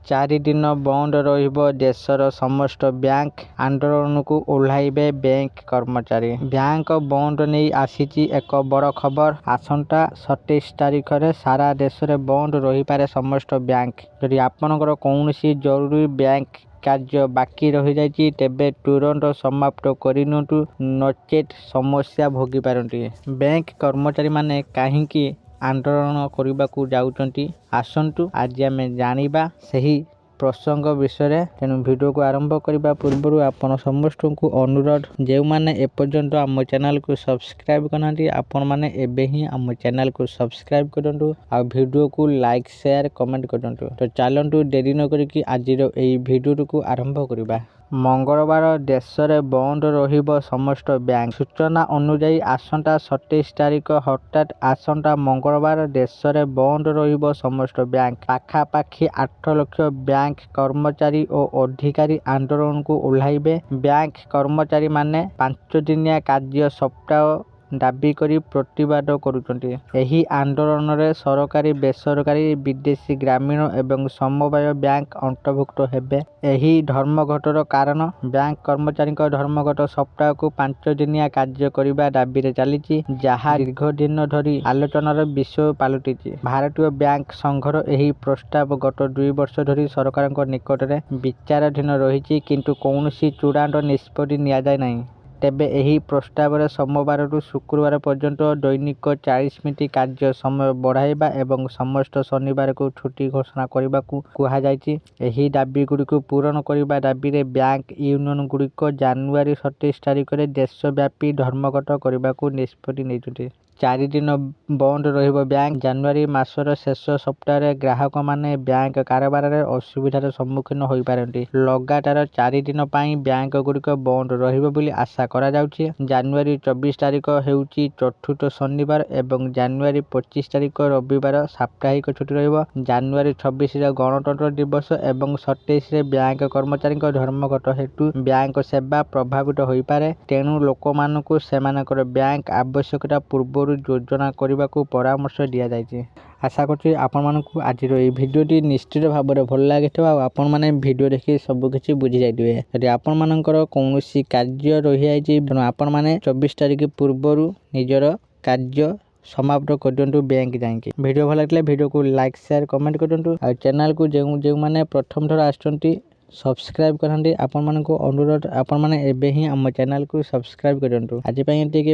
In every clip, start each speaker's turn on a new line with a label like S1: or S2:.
S1: 4 दिन बंद रहिबो देशर समस्त बैंक आंदोलन को ओह्लाइबे बैंक कर्मचारी। बैंक बंद नहीं आसीची एक बड़ खबर। आसंता 27 तारिख रे सारा देश रे बंद रही पारे समस्त बैंक। यदि आपनकर कौनसी जरूरी बैंक कार्य बाकी रही जाइए तेबे तुरंत समाप्त करिनटु नचेत समस्या भोगी पारंती। बैंक कर्मचारी माने काहींकी आंदोलन करबाकू जाउचंती आसंतु आज आमे जानिबा सही प्रसंग विषय। तेणु वीडियो को आरंभ करने पूर्व आपण समस्त को अनुरोध जो मैंने एपर्यंत आम चैनल को सब्सक्राइब करना आपण मैंने एबे ही आम चैनल को सब्सक्राइब करूँ आ वीडियो को लाइक शेयर कमेंट करूँ। तो चलतु देरी न करिकी आज वीडियो को आरंभ करवा। मंगलवार देश में बंद रहिबो समस्त बैंक। सूचना अनुसार आसंता 27 तारिख हठात आसंता मंगलवार देश में बंद रहिबो समस्त बैंक। पाखापाखि 8 लाख बैंक कर्मचारी और अधिकारी आंदोलन को ओह्लाइबे। बैंक कर्मचारी माने 5 दिनिया कार्य सप्ताह दाबी करी प्रतिवाद करुचंती। एही आंदोलन रे सरकारी बेसरकारी विदेशी ग्रामीण एवं समवाय बैंक अंतर्भुक्त हेबे। एही धर्मघटर कारण बैंक कर्मचारी धर्मघट सप्ताह को 5 दिनिया कार्य करिबा दाबी रे चलीची, जहा दीर्घ दिन धरी आलोचनार विषय पालटिची। भारतीय बैंक संघर एही प्रस्ताव गत 2 वर्ष धरी सरकार निकट रे विचाराधीन रहिची, किंतु कौनसी चूड़ांत निष्पत्ति निया जाय नाही। तेबे एही प्रस्ताव रे सोमवार रु शुक्रवार पर्यंत दैनिक 40 मिनिट कार्य समय बढ़ाइबा एवं समस्त शनिवार को छुट्टी घोषणा करने को कहा जायछि। एही दाबी गुड़िक पूरण करने दाबी रे बैंक यूनियन गुड़िक जानुआरी 27 तारिख रे देशव्यापी धर्मघट करने को निष्पत्ति नेइछन्ति। 4 दिन बंद रहिबो बैंक। जानुआरी मासर शेष सप्ताह ग्राहक माने बैंक कारोबार रे असुविधार सम्मुखीन होई पारंती। लगातार 4 दिन पाई बैंक गुड़िक बंद रहिबो बोली आशा करा जाउछि। जानुआरी 24 तारिख हेउछि चतुर्थ शनिवार एवं जानुआरी 25 तारिख रविवार साप्ताहिक छुट्टी रहिबो। जानुआरी 26 रे गणतंत्र दिवस एवं 27 रे बैंक कर्मचारी धर्मघट हेतु बैंक सेवा प्रभावित होई पारे। तेणु लोकमानकु सेमानकर बैंक आवश्यकता पूर्व योजना करने को परामर्श दि जाएगी। आशा करूँ आपण मानक आज भिडियोटी निश्चित भाव में भल लगे आपण मैंने भिडियो देखिए सबकि बुझी जाइए। यदि आपण मानकर कौन कार्य रही जाए आपण मैंने 24 तारिख पूर्व निजर कार्य समाप्त कर दिंटू बैंक जाकि। वीडियो भल लगे वीडियो को लाइक शेयर कमेंट करूँ। और चैनल को जो मैंने प्रथम थर आसुँच सब्सक्राइब करते आपण मानक अनुरोध आपण मैंने एबे ही आम चैनल को सब्सक्राइब करूँ। आज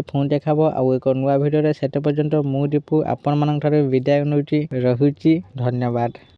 S1: फोन देखा आउ एक नुआ भिडियो से पर्यंत मु दीपू आपण मान विदाय नौची रहुची। धन्यवाद।